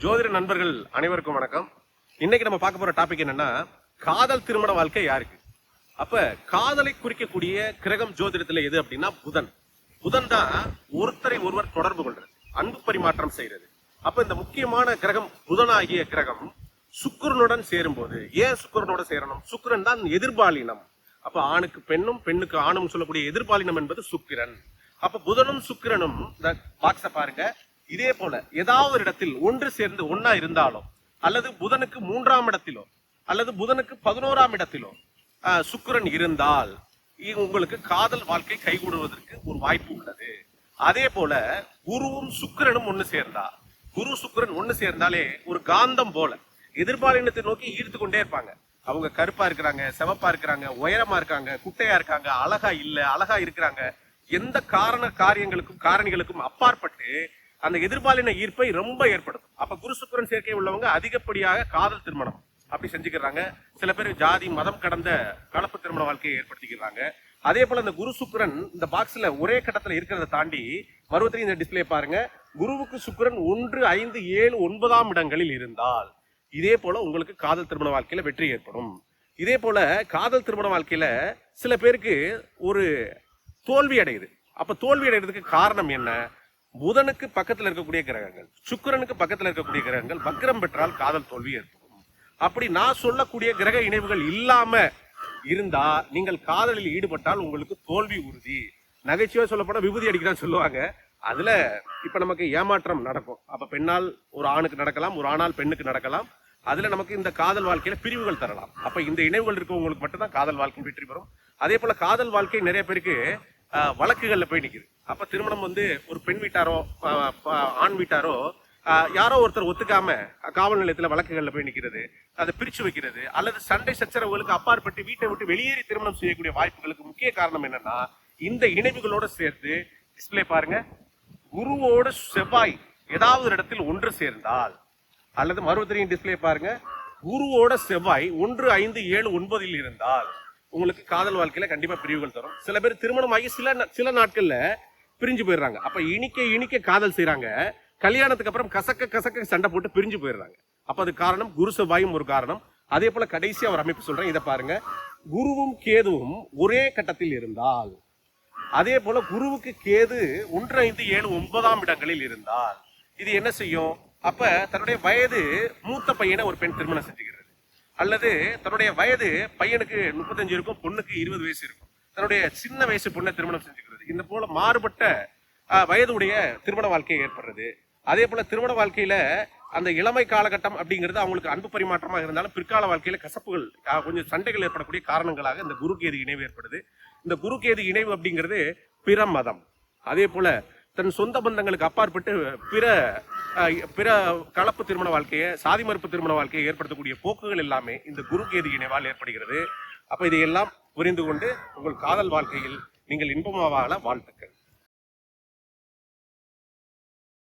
ஜோதிட நண்பர்கள் அனைவருக்கும் வணக்கம். இன்னைக்கு நம்ம பார்க்க போற டாபிக் என்னன்னா, காதல் திருமண வாழ்க்கை யாருக்கு? அப்ப காதலை குறிக்கக்கூடிய கிரகம் ஜோதிடத்துல எது அப்படின்னா புதன். புதன் தான் ஒருத்தரை ஒருவர் தொடர்பு கொள்றது, அன்பு பரிமாற்றம் செய்யறது. அப்ப இந்த முக்கியமான கிரகம் புதனாகிய கிரகம் சுக்கிரனுடன் சேரும் போது, ஏன் சுக்கிரனோட சேரணும்? சுக்கிரன் தான் எதிர்பாலினம். அப்ப ஆணுக்கு பெண்ணும் பெண்ணுக்கு ஆணும் சொல்லக்கூடிய எதிர்பாலினம் என்பது சுக்கிரன். அப்ப புதனும் சுக்கிரனும் இந்த பாக்ஸ பாருங்க, இதே போல ஏதாவது ஒரு இடத்தில் ஒன்று சேர்ந்து ஒன்னா இருந்தாலும், அல்லது புதனுக்கு 3ஆம் இடத்திலோ அல்லது புதனுக்கு 11ஆம் இடத்திலோ சுக்கிரன் இருந்தால் உங்களுக்கு காதல் வாழ்க்கை கைகூடுவதற்கு ஒரு வாய்ப்பு உள்ளது. அதே போல குருவும் சுக்கிரனும் ஒண்ணு சேர்ந்தா, குரு சுக்கிரன் ஒண்ணு சேர்ந்தாலே ஒரு காந்தம் போல எதிர்பாலினத்தை நோக்கி ஈர்த்து கொண்டே இருப்பாங்க. அவங்க கருப்பா இருக்கிறாங்க, சிவப்பா இருக்கிறாங்க, உயரமா இருக்காங்க, குட்டையா இருக்காங்க, அழகா இல்ல, அழகா இருக்கிறாங்க, எந்த காரணிகளுக்கும் அப்பாற்பட்டு அந்த எதிர்பாலின ஈர்ப்பை ரொம்ப ஏற்படுத்தும். அப்ப குரு சுக்கிரன் சேர்க்கை உள்ளவங்க அதிகப்படியாக காதல் திருமணம் அப்படி செஞ்சுக்கிறாங்க. சில பேர் ஜாதி மதம் கடந்த கலப்பு திருமண வாழ்க்கையை ஏற்படுத்திக்கிறாங்க. அதே போல இந்த குரு சுக்கிரன் இந்த பாக்ஸ்ல ஒரே கட்டத்துல இருக்கிறத தாண்டி மறுபடியும் இந்த டிஸ்பிளே பாருங்க, குருவுக்கு சுக்கிரன் 1, 5, 7, 9ஆம் இடங்களில் இருந்தால் இதே போல உங்களுக்கு காதல் திருமண வாழ்க்கையில வெற்றி ஏற்படும். இதே போல காதல் திருமண வாழ்க்கையில சில பேருக்கு ஒரு தோல்வி அடையுது. அப்ப தோல்வி அடைகிறதுக்கு காரணம் என்ன? புதனுக்கு பக்கத்துல இருக்கக்கூடிய கிரகங்கள், சுக்கிரனுக்கு பக்கத்துல இருக்கக்கூடிய கிரகங்கள் வக்ரம் பெற்றால் காதல் தோல்வி ஏற்படும். அப்படி நான் சொல்லக்கூடிய கிரக இணைவுகள் இல்லாம இருந்தா நீங்கள் காதலில் ஈடுபட்டால் உங்களுக்கு தோல்வி உறுதி. நகைச்சுவை சொல்லப்போனா விபூதி அடிக்கிறான்னு சொல்லுவாங்க. அதுல இப்ப நமக்கு ஏமாற்றம் நடக்கும். அப்ப பெண்ணால் ஒரு ஆணுக்கு நடக்கலாம், ஒரு ஆணால் பெண்ணுக்கு நடக்கலாம். அதுல நமக்கு இந்த காதல் வாழ்க்கையில பிரிவுகள் தரலாம். அப்ப இந்த இணைவுகள் இருக்கவங்களுக்கு மட்டும்தான் காதல் வாழ்க்கை வெற்றி பெறும். அதே போல காதல் வாழ்க்கை நிறைய பேருக்கு வழக்குகள்ல போய் நிக்குது. அப்ப திருமணம் ஒரு பெண் வீட்டாரோ ஆண் வீட்டாரோ யாரோ ஒருத்தர் ஒத்துக்காம காவல் நிலையத்துல வழக்குகள்ல போய் நிக்கிறது, அதை பிரிச்சு வைக்கிறது, அல்லது சண்டை சச்சரவுகளுக்கு அப்பாற்பட்டு வீட்டை விட்டு வெளியேறி திருமணம் செய்யக்கூடிய வாய்ப்புகளுக்கு முக்கிய காரணம் என்னன்னா, இந்த இணைவுகளோட சேர்த்து டிஸ்பிளே பாருங்க, குருவோட செவ்வாய் ஏதாவது ஒரு இடத்தில் ஒன்று சேர்ந்தால், அல்லது மறுபடியும் டிஸ்பிளே பாருங்க, குருவோட செவ்வாய் 1, 5, 7, 9இல் இருந்தால் உங்களுக்கு காதல் வாழ்க்கையில கண்டிப்பா பிரிவுகள் தரும். சில பேர் திருமணம் ஆகி சில நாட்கள்ல பிரிஞ்சு போயிடுறாங்க. அப்ப இனிக்க காதல் செய்யறாங்க, கல்யாணத்துக்கு அப்புறம் கசக்க சண்டை போட்டு பிரிஞ்சு போயிடுறாங்க. அப்ப அது காரணம் குரு செவ்வாயும் ஒரு காரணம். அதே போல கடைசியா ஒரு அமைப்பு சொல்றேன், இதை பாருங்க, குருவும் கேதுவும் ஒரே கட்டத்தில் இருந்தால், அதே போல குருவுக்கு கேது 1, 5, 7, 9ஆம் இடங்களில் இருந்தால் இது என்ன செய்யும்? அப்ப தன்னுடைய வயது மூத்த பையனை ஒரு பெண் திருமணம் செஞ்சுக்கிறது, அல்லது தன்னுடைய வயது பையனுக்கு 35 இருக்கும், பொண்ணுக்கு 20 வயசு இருக்கும், தன்னுடைய சின்ன வயசு பொண்ணை திருமணம் செஞ்சுக்கிறது. இந்த போல மாறுபட்ட வயதுடைய திருமண வாழ்க்கை ஏற்படுறது. அதே போல திருமண வாழ்க்கையில அந்த இளமை காலகட்டம் அப்படிங்கிறது அவங்களுக்கு அன்பு பரிமாற்றமாக இருந்தாலும் பிற்கால வாழ்க்கையில கசப்புகள், கொஞ்சம் சண்டைகள் ஏற்படக்கூடிய காரணங்களாக இந்த குரு கேது இணைவு ஏற்படுது. இந்த குரு கேது இணைவு அப்படிங்கிறது பிற மதம், அதே போல தன் சொந்த பந்தங்களுக்கு அப்பாற்பட்டு பிற கலப்பு திருமண வாழ்க்கையை, சாதி மறுப்பு திருமண வாழ்க்கையை ஏற்படுத்தக்கூடிய போக்குகள் எல்லாமே இந்த குரு கேது இணைவால் ஏற்படுகிறது. அப்ப இதையெல்லாம் புரிந்து கொண்டு உங்கள் காதல் வாழ்க்கையில் நீங்கள் இன்பமாக வாழ்த்துக்கள்.